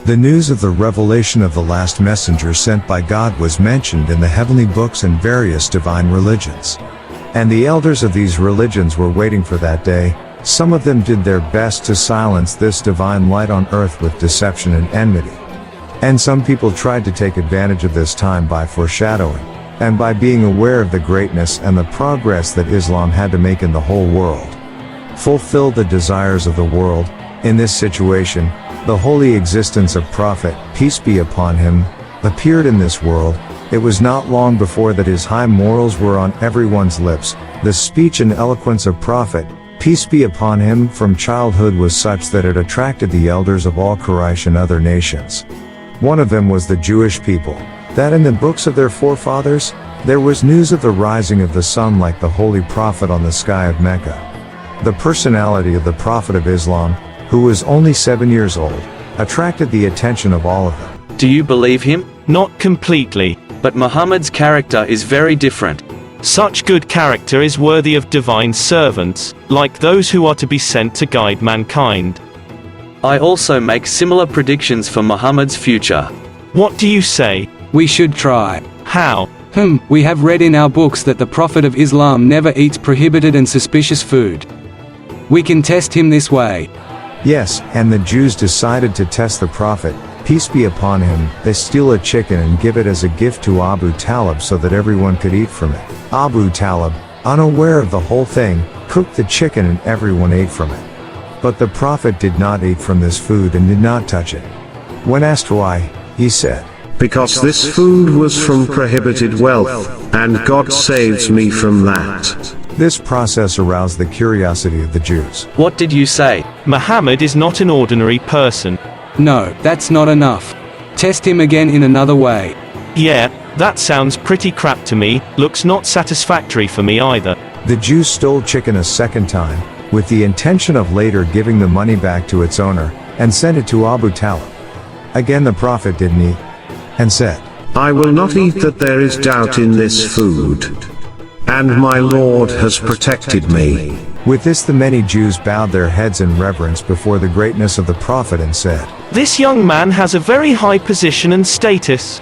The news of the revelation of the last messenger sent by God was mentioned in the heavenly books and various divine religions. And the elders of these religions were waiting for that day. Some of them did their best to silence this divine light on earth with deception and enmity. And some people tried to take advantage of this time by foreshadowing, and by being aware of the greatness and the progress that Islam had to make in the whole world. Fulfill the desires of the world. In this situation, the holy existence of Prophet, peace be upon him, appeared in this world. It was not long before that his high morals were on everyone's lips. The speech and eloquence of Prophet, peace be upon him, from childhood was such that it attracted the elders of all Quraysh and other nations. One of them was the Jewish people, that in the books of their forefathers, there was news of the rising of the sun like the holy Prophet on the sky of Mecca. The personality of the Prophet of Islam, who was only 7 years old, attracted the attention of all of them. Do you believe him? Not completely. But Muhammad's character is very different. Such good character is worthy of divine servants, like those who are to be sent to guide mankind. I also make similar predictions for Muhammad's future. What do you say? We should try. How? We have read in our books that the Prophet of Islam never eats prohibited and suspicious food. We can test him this way. Yes, and the Jews decided to test the Prophet, peace be upon him. They steal a chicken and give it as a gift to Abu Talib so that everyone could eat from it. Abu Talib, unaware of the whole thing, cooked the chicken and everyone ate from it. But the Prophet did not eat from this food and did not touch it. When asked why, he said, "Because this food was from prohibited wealth, and God saves me from that." This process aroused the curiosity of the Jews. What did you say? Muhammad is not an ordinary person. No, that's not enough. Test him again in another way. Yeah, that sounds pretty crap to me. Looks not satisfactory for me either. The Jews stole chicken a second time, with the intention of later giving the money back to its owner, and sent it to Abu Talib. Again the Prophet didn't eat, and said, "I will not eat that there is doubt in this food. And my Lord has protected me." With this the many Jews bowed their heads in reverence before the greatness of the Prophet and said, This young man has a very high position and status.